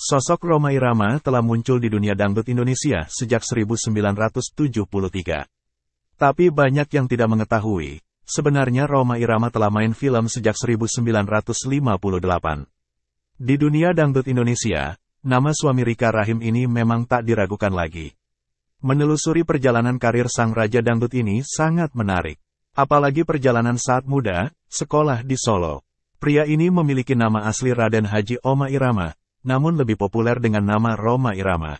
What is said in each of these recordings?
Sosok Rhoma Irama telah muncul di dunia dangdut Indonesia sejak 1973. Tapi banyak yang tidak mengetahui, sebenarnya Rhoma Irama telah main film sejak 1958. Di dunia dangdut Indonesia, nama suami Rika Rahim ini memang tak diragukan lagi. Menelusuri perjalanan karir sang raja dangdut ini sangat menarik. Apalagi perjalanan saat muda, sekolah di Solo. Pria ini memiliki nama asli Raden Haji Rhoma Irama, namun lebih populer dengan nama Rhoma Irama.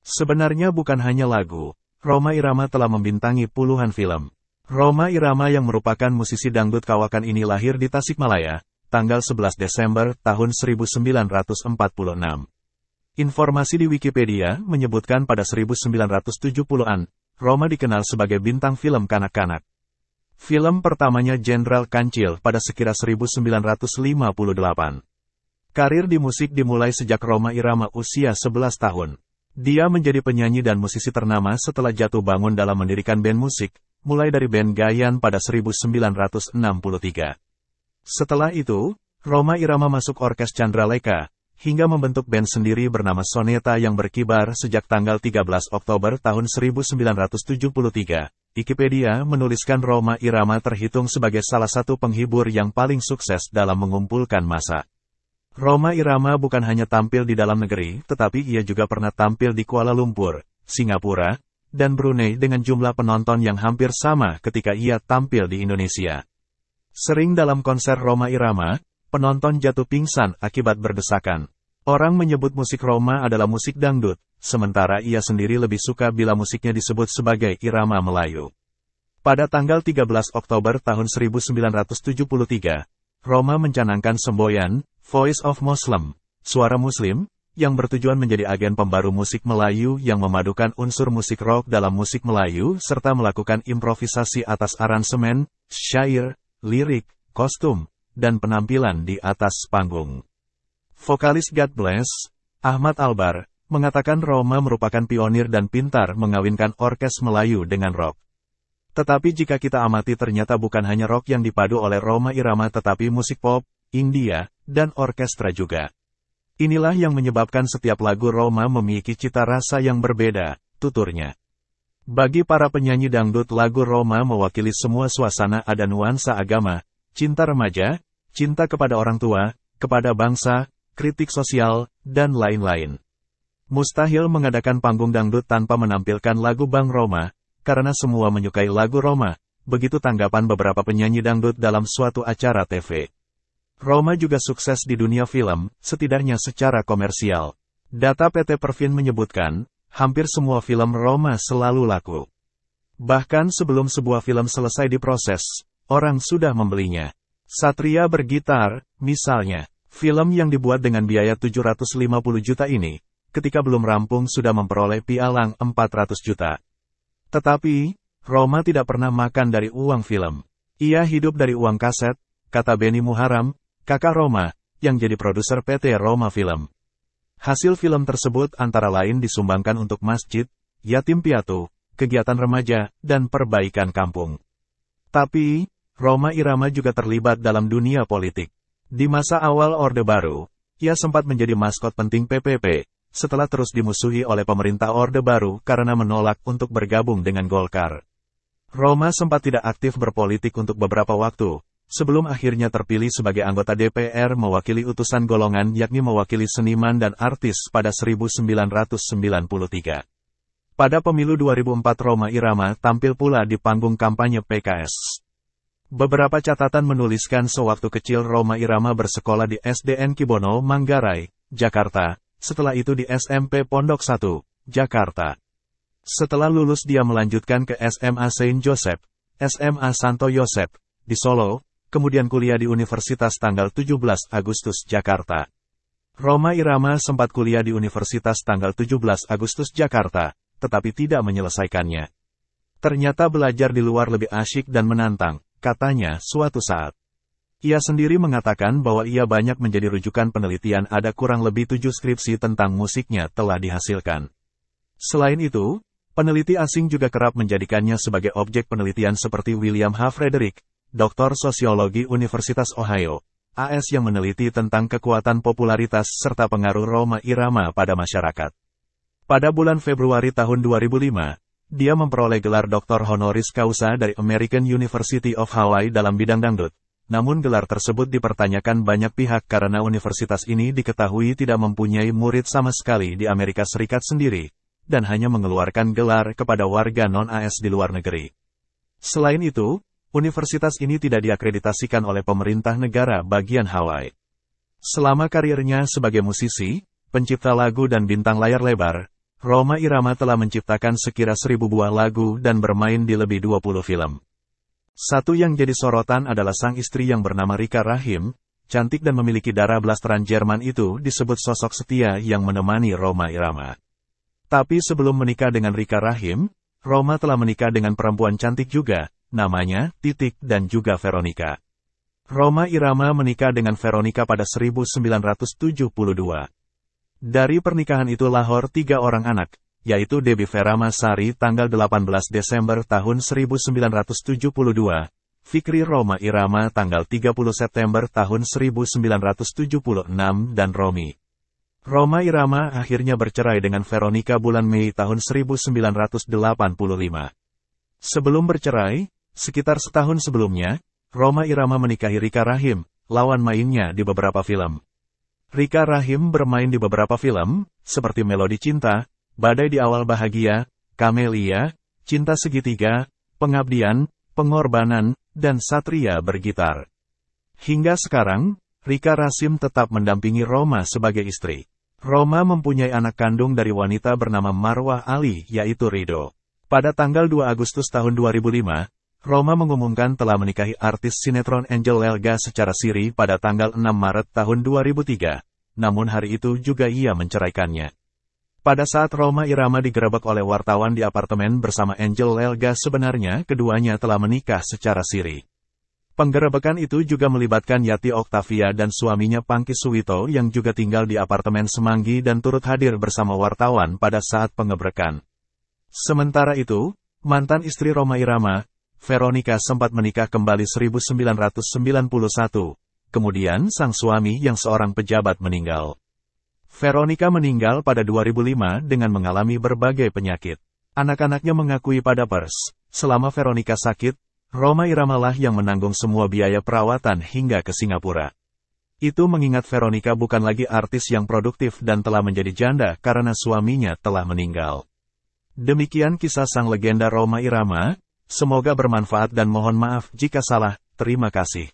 Sebenarnya bukan hanya lagu, Rhoma Irama telah membintangi puluhan film. Rhoma Irama yang merupakan musisi dangdut kawakan ini lahir di Tasikmalaya, tanggal 11 Desember tahun 1946. Informasi di Wikipedia menyebutkan pada 1970-an, Rhoma dikenal sebagai bintang film kanak-kanak. Film pertamanya Jenderal Kancil pada sekira 1958. Karir di musik dimulai sejak Rhoma Irama usia 11 tahun. Dia menjadi penyanyi dan musisi ternama setelah jatuh bangun dalam mendirikan band musik, mulai dari band Gayan pada 1963. Setelah itu, Rhoma Irama masuk Orkes Candraleka, hingga membentuk band sendiri bernama Soneta yang berkibar sejak tanggal 13 Oktober tahun 1973. Wikipedia menuliskan Rhoma Irama terhitung sebagai salah satu penghibur yang paling sukses dalam mengumpulkan massa. Rhoma Irama bukan hanya tampil di dalam negeri, tetapi ia juga pernah tampil di Kuala Lumpur, Singapura, dan Brunei dengan jumlah penonton yang hampir sama ketika ia tampil di Indonesia. Sering dalam konser Rhoma Irama, penonton jatuh pingsan akibat berdesakan. Orang menyebut musik Rhoma adalah musik dangdut, sementara ia sendiri lebih suka bila musiknya disebut sebagai irama Melayu. Pada tanggal 13 Oktober tahun 1973, Rhoma mencanangkan semboyan, Voice of Muslim, suara Muslim, yang bertujuan menjadi agen pembaru musik Melayu yang memadukan unsur musik rock dalam musik Melayu serta melakukan improvisasi atas aransemen, syair, lirik, kostum, dan penampilan di atas panggung. Vokalis God Bless, Ahmad Albar, mengatakan Rhoma merupakan pionir dan pintar mengawinkan orkes Melayu dengan rock. Tetapi jika kita amati ternyata bukan hanya rock yang dipadu oleh Rhoma Irama tetapi musik pop, India, dan orkestra juga. Inilah yang menyebabkan setiap lagu Rhoma memiliki cita rasa yang berbeda, tuturnya. Bagi para penyanyi dangdut lagu Rhoma mewakili semua suasana ada nuansa agama, cinta remaja, cinta kepada orang tua, kepada bangsa, kritik sosial, dan lain-lain. Mustahil mengadakan panggung dangdut tanpa menampilkan lagu Bang Rhoma, karena semua menyukai lagu Rhoma, begitu tanggapan beberapa penyanyi dangdut dalam suatu acara TV. Rhoma juga sukses di dunia film, setidaknya secara komersial. Data PT Perfin menyebutkan, hampir semua film Rhoma selalu laku. Bahkan sebelum sebuah film selesai diproses, orang sudah membelinya. Satria Bergitar, misalnya, film yang dibuat dengan biaya 750 juta ini, ketika belum rampung sudah memperoleh pialang 400 juta. Tetapi, Rhoma tidak pernah makan dari uang film. Ia hidup dari uang kaset, kata Benny Muharam, kakak Rhoma, yang jadi produser PT Rhoma Film. Hasil film tersebut antara lain disumbangkan untuk masjid, yatim piatu, kegiatan remaja, dan perbaikan kampung. Tapi, Rhoma Irama juga terlibat dalam dunia politik. Di masa awal Orde Baru, ia sempat menjadi maskot penting PPP, setelah terus dimusuhi oleh pemerintah Orde Baru karena menolak untuk bergabung dengan Golkar. Rhoma sempat tidak aktif berpolitik untuk beberapa waktu, sebelum akhirnya terpilih sebagai anggota DPR mewakili utusan golongan yakni mewakili seniman dan artis pada 1993. Pada pemilu 2004 Rhoma Irama tampil pula di panggung kampanye PKS. Beberapa catatan menuliskan sewaktu kecil Rhoma Irama bersekolah di SDN Kibono, Manggarai, Jakarta, setelah itu di SMP Pondok 1, Jakarta. Setelah lulus dia melanjutkan ke SMA Saint Joseph, SMA Santo Yosep, di Solo, kemudian kuliah di Universitas tanggal 17 Agustus Jakarta. Rhoma Irama sempat kuliah di Universitas tanggal 17 Agustus Jakarta, tetapi tidak menyelesaikannya. Ternyata belajar di luar lebih asyik dan menantang, katanya suatu saat. Ia sendiri mengatakan bahwa ia banyak menjadi rujukan penelitian ada kurang lebih 7 skripsi tentang musiknya telah dihasilkan. Selain itu, peneliti asing juga kerap menjadikannya sebagai objek penelitian seperti William H. Frederick, Doktor Sosiologi Universitas Ohio, AS yang meneliti tentang kekuatan popularitas serta pengaruh Rhoma Irama pada masyarakat. Pada bulan Februari tahun 2005, dia memperoleh gelar Doktor Honoris Causa dari American University of Hawaii dalam bidang dangdut. Namun gelar tersebut dipertanyakan banyak pihak karena universitas ini diketahui tidak mempunyai murid sama sekali di Amerika Serikat sendiri, dan hanya mengeluarkan gelar kepada warga non-AS di luar negeri. Selain itu, universitas ini tidak diakreditasikan oleh pemerintah negara bagian Hawaii. Selama karirnya sebagai musisi, pencipta lagu dan bintang layar lebar, Rhoma Irama telah menciptakan sekira 1000 buah lagu dan bermain di lebih 20 film. Satu yang jadi sorotan adalah sang istri yang bernama Rika Rahim, cantik dan memiliki darah blasteran Jerman itu disebut sosok setia yang menemani Rhoma Irama. Tapi sebelum menikah dengan Rika Rahim, Rhoma telah menikah dengan perempuan cantik juga, namanya Titik dan juga Veronica. Rhoma Irama menikah dengan Veronica pada 1972. Dari pernikahan itu lahir 3 orang anak, yaitu Debbie Verama Sari tanggal 18 Desember tahun 1972, Fikri Rhoma Irama tanggal 30 September tahun 1976 dan Romi. Rhoma Irama akhirnya bercerai dengan Veronica bulan Mei tahun 1985. Sebelum bercerai, sekitar setahun sebelumnya, Rhoma Irama menikahi Rika Rahim, lawan mainnya di beberapa film. Rika Rahim bermain di beberapa film, seperti Melodi Cinta, Badai di Awal Bahagia, Kamelia, Cinta Segitiga, Pengabdian, Pengorbanan, dan Satria Bergitar. Hingga sekarang, Rika Rahim tetap mendampingi Rhoma sebagai istri. Rhoma mempunyai anak kandung dari wanita bernama Marwah Ali, yaitu Rido. Pada tanggal 2 Agustus tahun 2005, Rhoma mengumumkan telah menikahi artis sinetron Angel Elga secara siri pada tanggal 6 Maret tahun 2003, namun hari itu juga ia menceraikannya. Pada saat Rhoma Irama digerebek oleh wartawan di apartemen bersama Angel Elga, sebenarnya keduanya telah menikah secara siri. Penggerebekan itu juga melibatkan Yati Octavia dan suaminya Pangki Suwito yang juga tinggal di apartemen Semanggi dan turut hadir bersama wartawan pada saat penggebrekan. Sementara itu, mantan istri Rhoma Irama, Veronica sempat menikah kembali 1991, kemudian sang suami yang seorang pejabat meninggal. Veronica meninggal pada 2005 dengan mengalami berbagai penyakit. Anak-anaknya mengakui pada pers, selama Veronica sakit, Rhoma Irama lah yang menanggung semua biaya perawatan hingga ke Singapura. Itu mengingat Veronica bukan lagi artis yang produktif dan telah menjadi janda karena suaminya telah meninggal. Demikian kisah sang legenda Rhoma Irama. Semoga bermanfaat dan mohon maaf jika salah. Terima kasih.